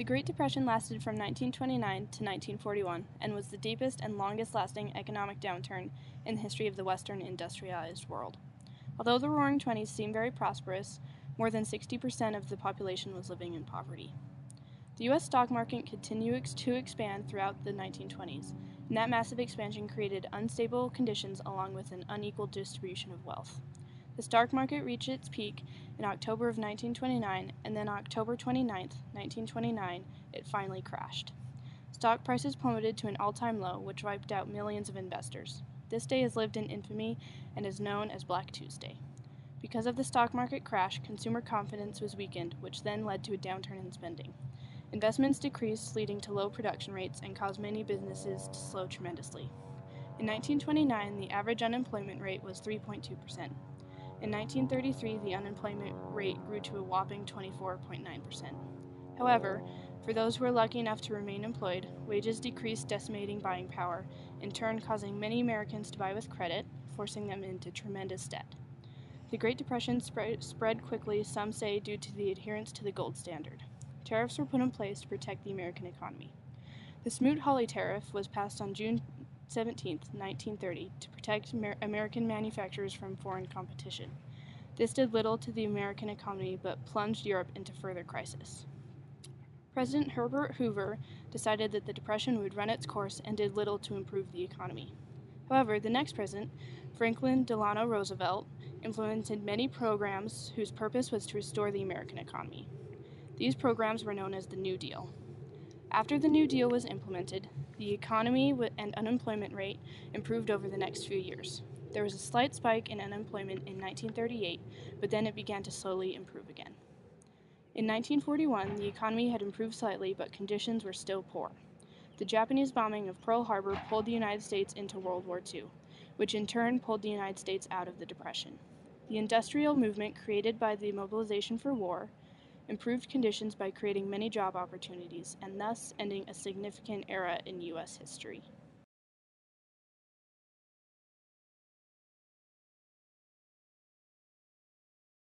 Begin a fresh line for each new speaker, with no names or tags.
The Great Depression lasted from 1929 to 1941 and was the deepest and longest-lasting economic downturn in the history of the Western industrialized world. Although the Roaring Twenties seemed very prosperous, more than 60% of the population was living in poverty. The U.S. stock market continued to expand throughout the 1920s, and that massive expansion created unstable conditions along with an unequal distribution of wealth. The stock market reached its peak in October of 1929, and then October 29, 1929, it finally crashed. Stock prices plummeted to an all-time low, which wiped out millions of investors. This day has lived in infamy and is known as Black Tuesday. Because of the stock market crash, consumer confidence was weakened, which then led to a downturn in spending. Investments decreased, leading to low production rates and caused many businesses to slow tremendously. In 1929, the average unemployment rate was 3.2%. In 1933, the unemployment rate grew to a whopping 24.9%. However, for those who were lucky enough to remain employed, wages decreased, decimating buying power, in turn causing many Americans to buy with credit, forcing them into tremendous debt. The Great Depression spread quickly, some say due to the adherence to the gold standard. Tariffs were put in place to protect the American economy. The Smoot-Hawley tariff was passed on June 17, 1930, to protect American manufacturers from foreign competition. This did little to the American economy but plunged Europe into further crisis. President Herbert Hoover decided that the Depression would run its course and did little to improve the economy. However, the next president, Franklin Delano Roosevelt, implemented many programs whose purpose was to restore the American economy. These programs were known as the New Deal. After the New Deal was implemented, the economy and unemployment rate improved over the next few years. There was a slight spike in unemployment in 1938, but then it began to slowly improve again. In 1941, the economy had improved slightly, but conditions were still poor. The Japanese bombing of Pearl Harbor pulled the United States into World War II, which in turn pulled the United States out of the Depression. The industrial movement created by the mobilization for war improved conditions by creating many job opportunities and thus ending a significant era in U.S. history.